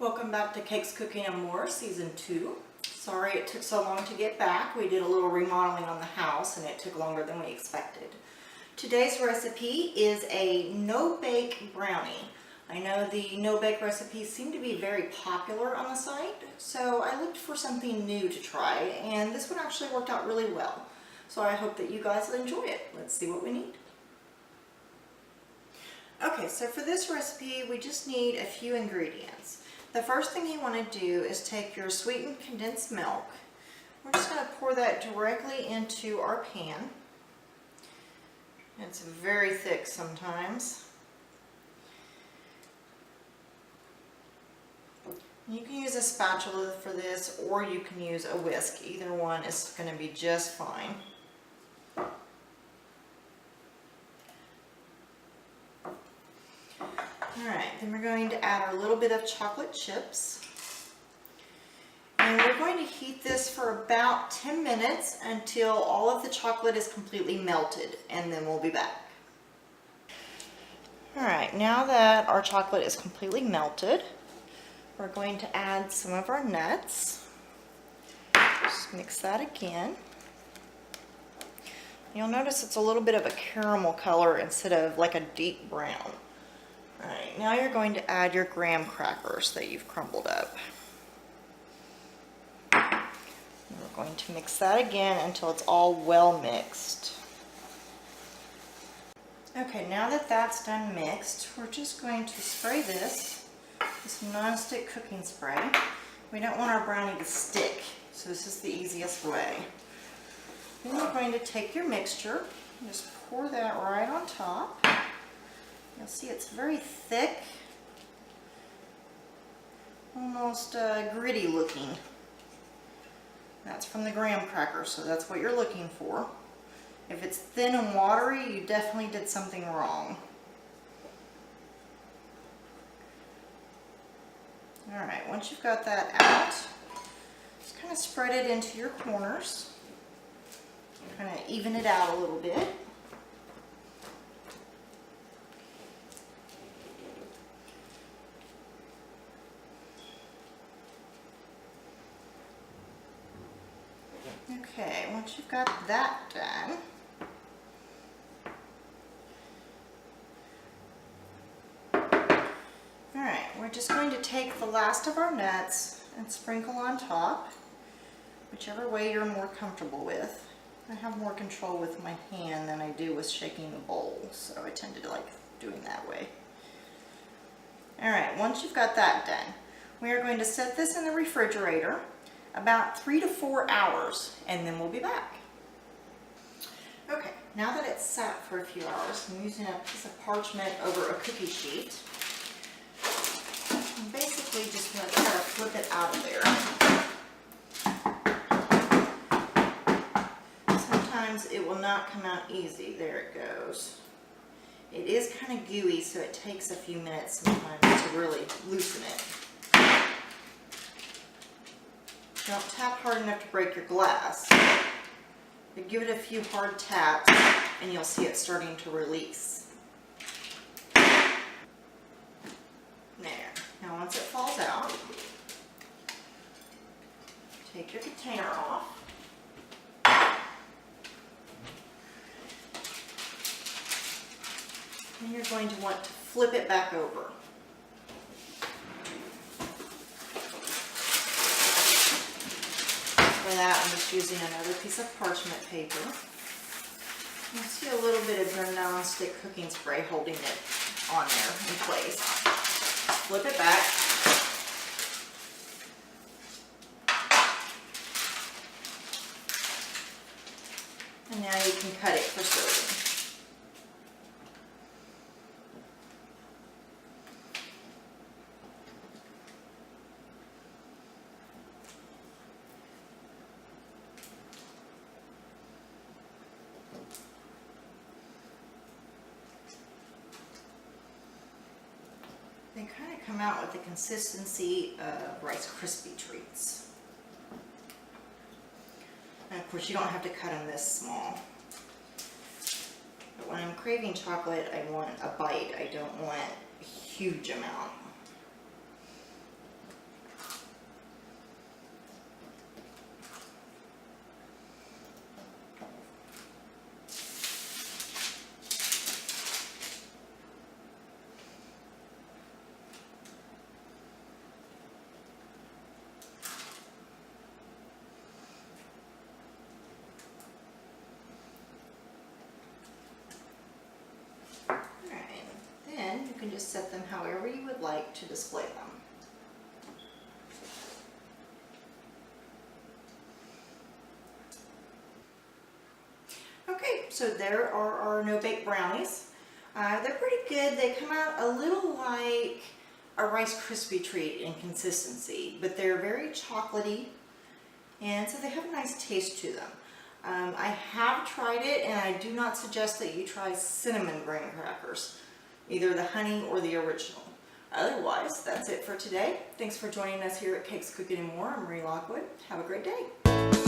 Welcome back to Cakes, Cooking, and More, Season 2. Sorry it took so long to get back. We did a little remodeling on the house and it took longer than we expected. Today's recipe is a no-bake brownie. I know the no-bake recipes seem to be very popular on the site, so I looked for something new to try, and this one actually worked out really well. So I hope that you guys will enjoy it. Let's see what we need. Okay, so for this recipe, we just need a few ingredients. The first thing you want to do is take your sweetened condensed milk. We're just going to pour that directly into our pan. It's very thick sometimes. You can use a spatula for this, or you can use a whisk. Either one is going to be just fine. Alright, then we're going to add our little bit of chocolate chips. And we're going to heat this for about 10 minutes until all of the chocolate is completely melted, and then we'll be back. Alright, now that our chocolate is completely melted, we're going to add some of our nuts. Just mix that again. You'll notice it's a little bit of a caramel color instead of like a deep brown. Alright, now you're going to add your graham crackers that you've crumbled up. And we're going to mix that again until it's all well mixed. Okay, now that that's done mixed, we're just going to spray this non-stick cooking spray. We don't want our brownie to stick, so this is the easiest way. Then you're going to take your mixture and just pour that right on top. You'll see it's very thick, almost gritty looking. That's from the graham cracker, so that's what you're looking for. If it's thin and watery, you definitely did something wrong. Alright, once you've got that out, just kind of spread it into your corners. Kind of even it out a little bit. Okay, once you've got that done, alright, we're just going to take the last of our nuts and sprinkle on top, whichever way you're more comfortable with. I have more control with my hand than I do with shaking the bowl, so I tend to like doing that way. Alright, once you've got that done, we are going to set this in the refrigerator about 3 to 4 hours, and then we'll be back. Okay, now that it's sat for a few hours, I'm using a piece of parchment over a cookie sheet. I'm basically just going to try to flip it out of there. Sometimes it will not come out easy. There it goes. It is kind of gooey, so it takes a few minutes sometimes to really loosen it. Don't tap hard enough to break your glass, but give it a few hard taps and you'll see it starting to release. There. Now once it falls out, take your container off. And you're going to want to flip it back over. For that, I'm just using another piece of parchment paper. You'll see a little bit of your non-stick cooking spray holding it on there in place. Flip it back. And now you can cut it for serving. They kind of come out with the consistency of Rice Krispie treats. And of course you don't have to cut them this small. But when I'm craving chocolate, I want a bite. I don't want a huge amount. can just set them however you would like to display them. Okay, so there are our no-bake brownies. They're pretty good. They come out a little like a Rice Krispie treat in consistency, but they're very chocolatey, and so they have a nice taste to them. I have tried it, and I do not suggest that you try cinnamon graham crackers, either the honey or the original. Otherwise, that's it for today. Thanks for joining us here at Cakes, Cooking, and More. I'm Marie Lockwood. Have a great day.